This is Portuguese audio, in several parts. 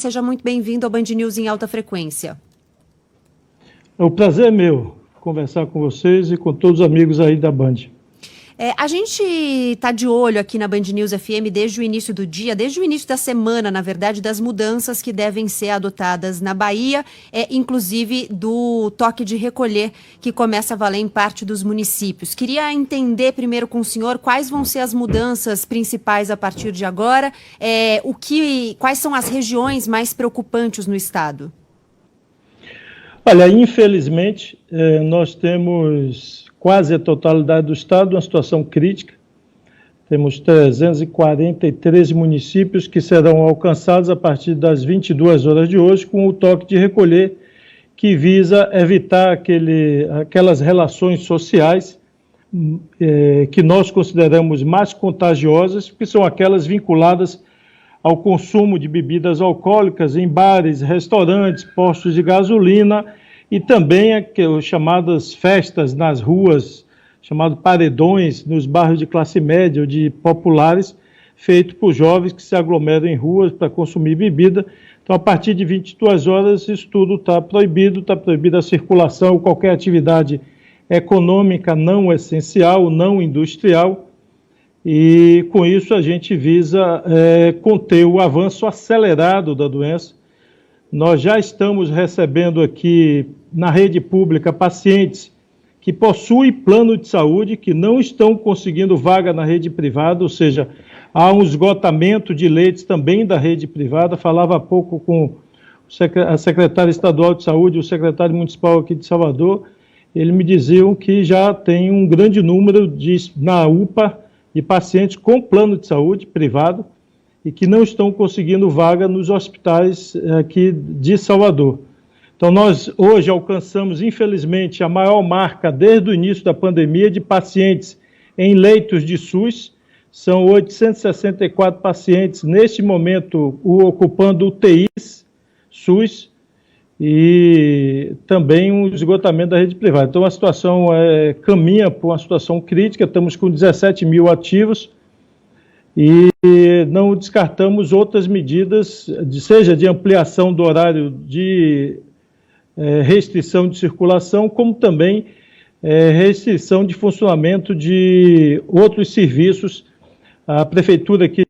seja muito bem-vindo ao Band News em alta frequência. O prazer é meu conversar com vocês e com todos os amigos aí da Band. A gente está de olho aqui na Band News FM desde o início do dia, desde o início da semana, na verdade, das mudanças que devem ser adotadas na Bahia, inclusive do toque de recolher que começa a valer em parte dos municípios. Queria entender primeiro com o senhor quais vão ser as mudanças principais a partir de agora, quais são as regiões mais preocupantes no estado? Olha, infelizmente, nós temos quase a totalidade do estado, uma situação crítica. Temos 343 municípios que serão alcançados a partir das 22 horas de hoje com o toque de recolher, que visa evitar aquelas relações sociais que nós consideramos mais contagiosas, que são aquelas vinculadas ao consumo de bebidas alcoólicas em bares, restaurantes, postos de gasolina, e também as chamadas festas nas ruas, chamados paredões, nos bairros de classe média ou de populares, feito por jovens que se aglomeram em ruas para consumir bebida. Então, a partir de 22 horas, isso tudo está proibida a circulação, qualquer atividade econômica não essencial, não industrial, e com isso a gente visa conter o avanço acelerado da doença. Nós já estamos recebendo aqui na rede pública pacientes que possuem plano de saúde, que não estão conseguindo vaga na rede privada, ou seja, há um esgotamento de leitos também da rede privada. Falava há pouco com a secretária estadual de saúde, o secretário municipal aqui de Salvador, eles me diziam que já tem um grande número na UPA de pacientes com plano de saúde privado, e que não estão conseguindo vaga nos hospitais aqui de Salvador. Então, nós hoje alcançamos, infelizmente, a maior marca desde o início da pandemia de pacientes em leitos de SUS. São 864 pacientes, neste momento, ocupando UTIs SUS e também um esgotamento da rede privada. Então, a situação caminha para uma situação crítica, estamos com 17 mil ativos, e não descartamos outras medidas, seja de ampliação do horário de restrição de circulação, como também restrição de funcionamento de outros serviços. A Prefeitura aqui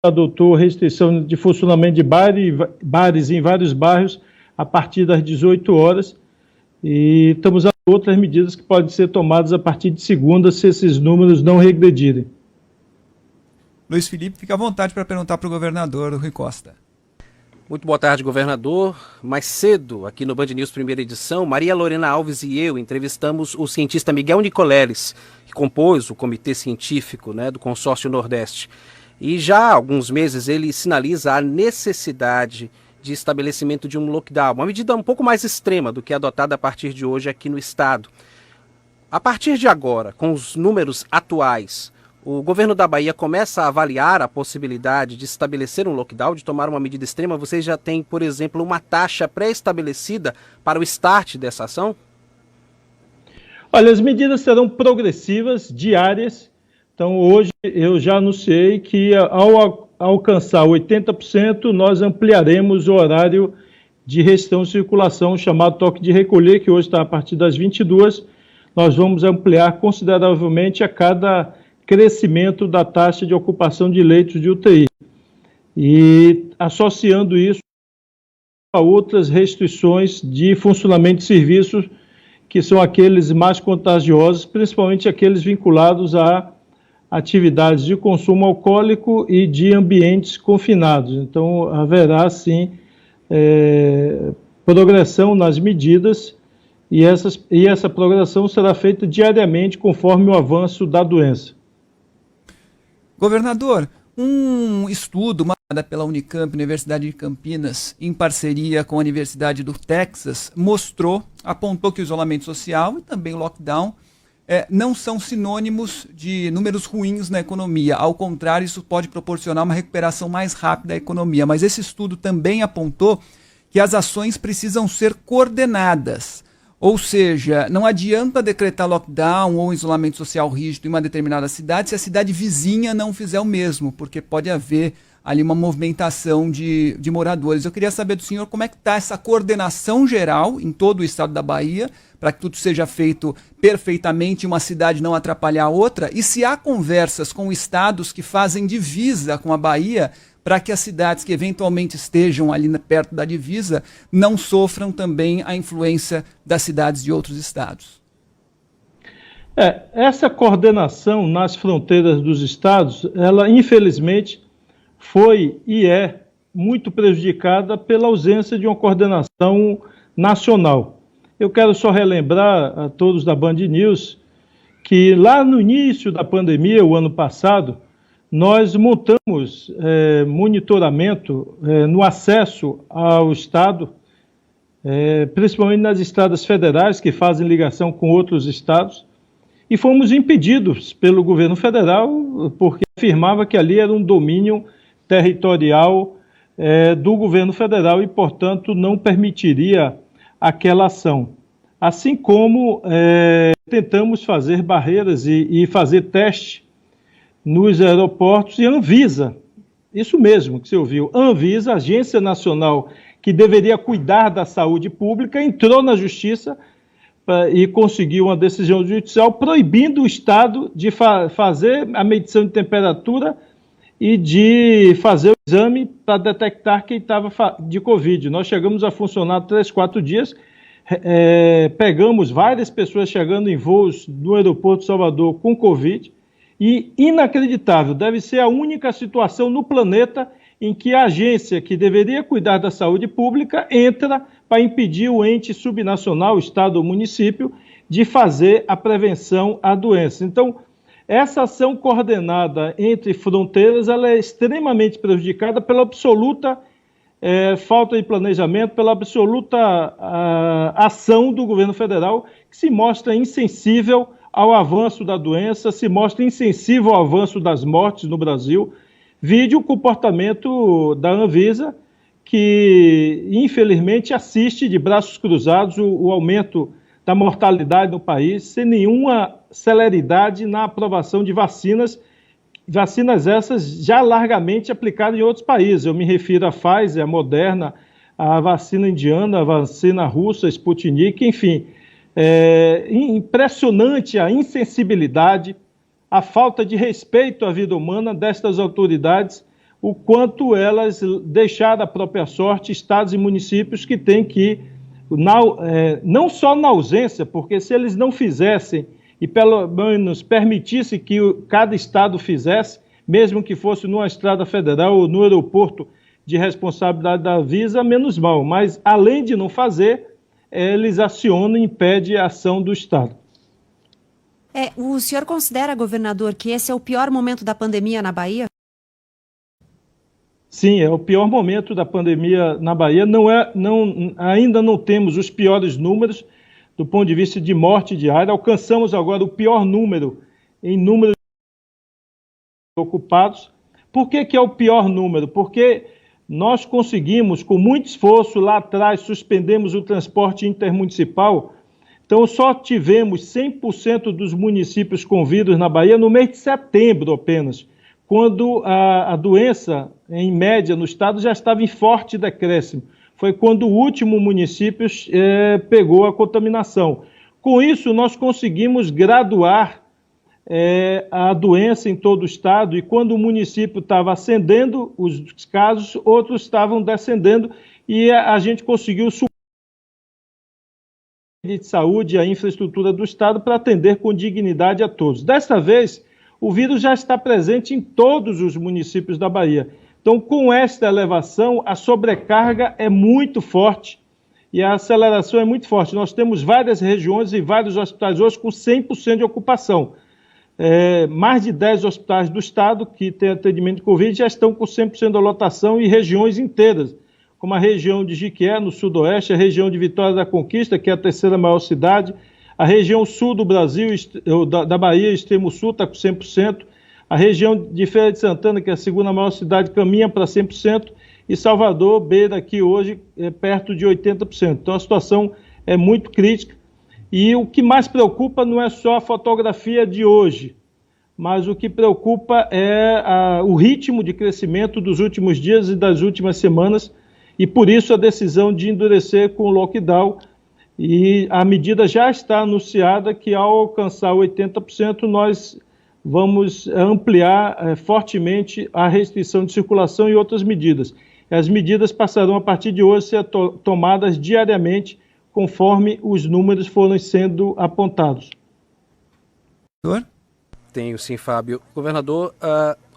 adotou restrição de funcionamento de bares em vários bairros a partir das 18 horas, e estamos a outras medidas que podem ser tomadas a partir de segunda, se esses números não regredirem. Luiz Felipe, fica à vontade para perguntar para o governador Rui Costa. Muito boa tarde, governador. Mais cedo, aqui no Band News Primeira Edição, Maria Lorena Alves e eu entrevistamos o cientista Miguel Nicoleles, que compôs o comitê científico, do Consórcio Nordeste. E já há alguns meses ele sinaliza a necessidade de estabelecimento de um lockdown, uma medida um pouco mais extrema do que adotada a partir de hoje aqui no estado. A partir de agora, com os números atuais, o governo da Bahia começa a avaliar a possibilidade de estabelecer um lockdown, de tomar uma medida extrema. Vocês já têm, por exemplo, uma taxa pré-estabelecida para o start dessa ação? Olha, as medidas serão progressivas, diárias. Então, hoje eu já anunciei que ao alcançar 80%, nós ampliaremos o horário de restrição de circulação, chamado toque de recolher, que hoje está a partir das 22. Nós vamos ampliar consideravelmente a cada crescimento da taxa de ocupação de leitos de UTI. E associando isso a outras restrições de funcionamento de serviços, que são aqueles mais contagiosos, principalmente aqueles vinculados a atividades de consumo alcoólico e de ambientes confinados. Então, haverá, sim, progressão nas medidas, e essa progressão será feita diariamente conforme o avanço da doença. Governador, um estudo pela Unicamp, Universidade de Campinas, em parceria com a Universidade do Texas, apontou que o isolamento social e também o lockdown não são sinônimos de números ruins na economia. Ao contrário, isso pode proporcionar uma recuperação mais rápida da economia. Mas esse estudo também apontou que as ações precisam ser coordenadas. Ou seja, não adianta decretar lockdown ou isolamento social rígido em uma determinada cidade se a cidade vizinha não fizer o mesmo, porque pode haver ali uma movimentação de moradores. Eu queria saber do senhor como é que está essa coordenação geral em todo o estado da Bahia, para que tudo seja feito perfeitamente, uma cidade não atrapalhar a outra, e se há conversas com estados que fazem divisa com a Bahia, para que as cidades que eventualmente estejam ali perto da divisa não sofram também a influência das cidades de outros estados. Essa coordenação nas fronteiras dos estados, ela infelizmente foi e é muito prejudicada pela ausência de uma coordenação nacional. Eu quero só relembrar a todos da Band News que lá no início da pandemia, o ano passado, nós montamos monitoramento no acesso ao estado, principalmente nas estradas federais que fazem ligação com outros estados, e fomos impedidos pelo governo federal porque afirmava que ali era um domínio territorial do governo federal e, portanto, não permitiria aquela ação. Assim como tentamos fazer barreiras e fazer teste nos aeroportos e a Anvisa, isso mesmo que você ouviu, a Anvisa, Agência Nacional que deveria cuidar da saúde pública, entrou na justiça e conseguiu uma decisão judicial proibindo o Estado de fazer a medição de temperatura e de fazer o exame para detectar quem estava de Covid. Nós chegamos a funcionar 3, 4 dias, pegamos várias pessoas chegando em voos do aeroporto de Salvador com Covid, e inacreditável, deve ser a única situação no planeta em que a agência que deveria cuidar da saúde pública entra para impedir o ente subnacional, estado ou município, de fazer a prevenção à doença. Então, essa ação coordenada entre fronteiras, ela é extremamente prejudicada pela absoluta falta de planejamento, pela absoluta ação do governo federal, que se mostra insensível ao avanço da doença, se mostra insensível ao avanço das mortes no Brasil. Vide o comportamento da Anvisa, que infelizmente assiste de braços cruzados o aumento da mortalidade no país, sem nenhuma celeridade na aprovação de vacinas essas já largamente aplicadas em outros países. Eu me refiro à Pfizer, à Moderna, à vacina indiana, à vacina russa, Sputnik, enfim. Impressionante a insensibilidade, a falta de respeito à vida humana destas autoridades, o quanto elas deixaram à própria sorte estados e municípios que têm que, não só na ausência, porque se eles não fizessem e pelo menos permitissem que cada estado fizesse, mesmo que fosse numa estrada federal ou no aeroporto de responsabilidade da Anvisa, menos mal. Mas, além de não fazer, eles acionam e impedem a ação do Estado. O senhor considera, governador, que esse é o pior momento da pandemia na Bahia? Sim, é o pior momento da pandemia na Bahia. Ainda não temos os piores números do ponto de vista de morte diária. Alcançamos agora o pior número em número de ocupados. Por que é o pior número? Porque nós conseguimos, com muito esforço, lá atrás, suspendemos o transporte intermunicipal. Então, só tivemos 100% dos municípios com vírus na Bahia no mês de setembro apenas, quando a doença, em média, no estado já estava em forte decréscimo. Foi quando o último município pegou a contaminação. Com isso, nós conseguimos graduar a doença em todo o estado, e quando o município estava ascendendo os casos, outros estavam descendendo, e a gente conseguiu suprir de saúde e a infraestrutura do estado para atender com dignidade a todos. Desta vez, o vírus já está presente em todos os municípios da Bahia. Então, com esta elevação, a sobrecarga é muito forte e a aceleração é muito forte. Nós temos várias regiões e vários hospitais hoje com 100% de ocupação. Mais de 10 hospitais do estado que têm atendimento de Covid já estão com 100% da lotação, e regiões inteiras, como a região de Jiquié, no sudoeste, a região de Vitória da Conquista, que é a terceira maior cidade, a região sul do Brasil, da Bahia, extremo sul, está com 100%, a região de Feira de Santana, que é a segunda maior cidade, caminha para 100%, e Salvador beira aqui hoje perto de 80%. Então a situação é muito crítica, e o que mais preocupa não é só a fotografia de hoje, mas o que preocupa é o ritmo de crescimento dos últimos dias e das últimas semanas, e por isso a decisão de endurecer com o lockdown. E a medida já está anunciada que, ao alcançar 80%, nós vamos ampliar fortemente a restrição de circulação e outras medidas. As medidas passarão, a partir de hoje, a ser tomadas diariamente, conforme os números forem sendo apontados. Tenho sim, Fábio. Governador,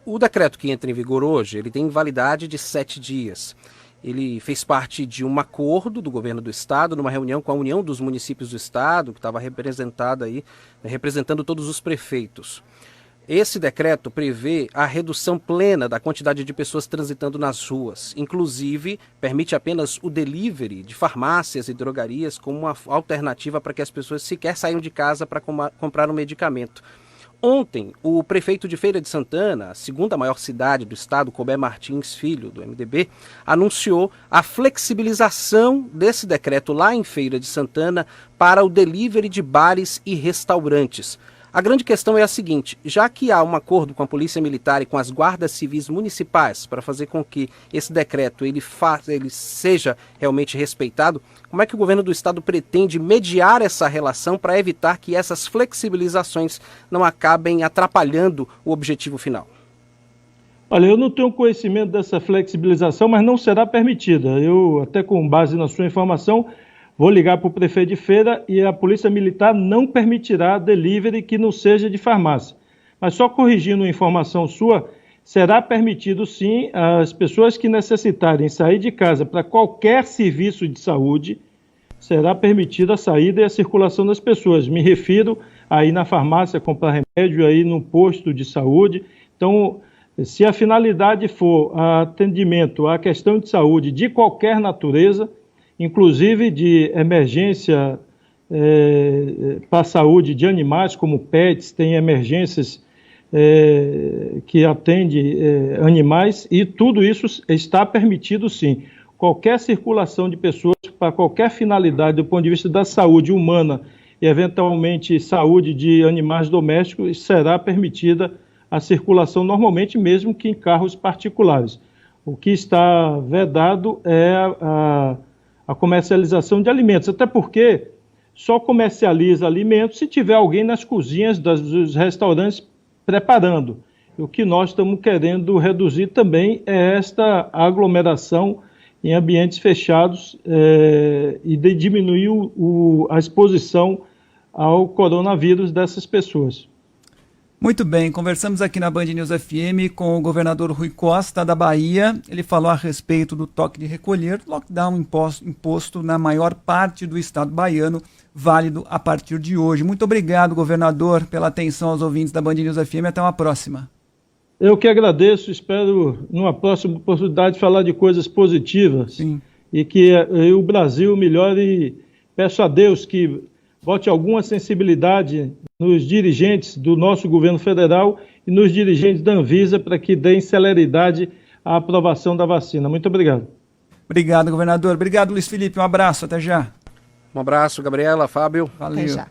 o decreto que entra em vigor hoje, ele tem validade de 7 dias. Ele fez parte de um acordo do governo do estado, numa reunião com a União dos Municípios do Estado, que estava representada aí, representando todos os prefeitos. Esse decreto prevê a redução plena da quantidade de pessoas transitando nas ruas. Inclusive, permite apenas o delivery de farmácias e drogarias como uma alternativa para que as pessoas sequer saiam de casa para comprar um medicamento. Ontem, o prefeito de Feira de Santana, a segunda maior cidade do estado, Colbert Martins Filho, do MDB, anunciou a flexibilização desse decreto lá em Feira de Santana para o delivery de bares e restaurantes. A grande questão é a seguinte: já que há um acordo com a Polícia Militar e com as guardas civis municipais para fazer com que esse decreto ele seja realmente respeitado, como é que o governo do estado pretende mediar essa relação para evitar que essas flexibilizações não acabem atrapalhando o objetivo final? Olha, eu não tenho conhecimento dessa flexibilização, mas não será permitida. Eu, até com base na sua informação, vou ligar para o prefeito de Feira e a Polícia Militar não permitirá delivery que não seja de farmácia. Mas só corrigindo a informação sua, será permitido sim as pessoas que necessitarem sair de casa para qualquer serviço de saúde, será permitida a saída e a circulação das pessoas. Me refiro a ir na farmácia comprar remédio, aí no posto de saúde. Então, se a finalidade for atendimento à questão de saúde de qualquer natureza, inclusive de emergência para a saúde de animais, como pets, tem emergências que atende animais, e tudo isso está permitido sim. Qualquer circulação de pessoas para qualquer finalidade do ponto de vista da saúde humana e eventualmente saúde de animais domésticos, será permitida a circulação normalmente, mesmo que em carros particulares. O que está vedado é a comercialização de alimentos, até porque só comercializa alimentos se tiver alguém nas cozinhas dos restaurantes preparando. O que nós estamos querendo reduzir também é esta aglomeração em ambientes fechados e de diminuir a exposição ao coronavírus dessas pessoas. Muito bem, conversamos aqui na Band News FM com o governador Rui Costa, da Bahia. Ele falou a respeito do toque de recolher, lockdown imposto na maior parte do estado baiano, válido a partir de hoje. Muito obrigado, governador, pela atenção aos ouvintes da Band News FM. Até uma próxima. Eu que agradeço, espero numa próxima oportunidade falar de coisas positivas. Sim. E que o Brasil melhore. Peço a Deus que bote alguma sensibilidade nos dirigentes do nosso governo federal e nos dirigentes da Anvisa para que deem celeridade à aprovação da vacina. Muito obrigado. Obrigado, governador. Obrigado, Luiz Felipe. Um abraço. Até já. Um abraço, Gabriela, Fábio. Valeu. Até já.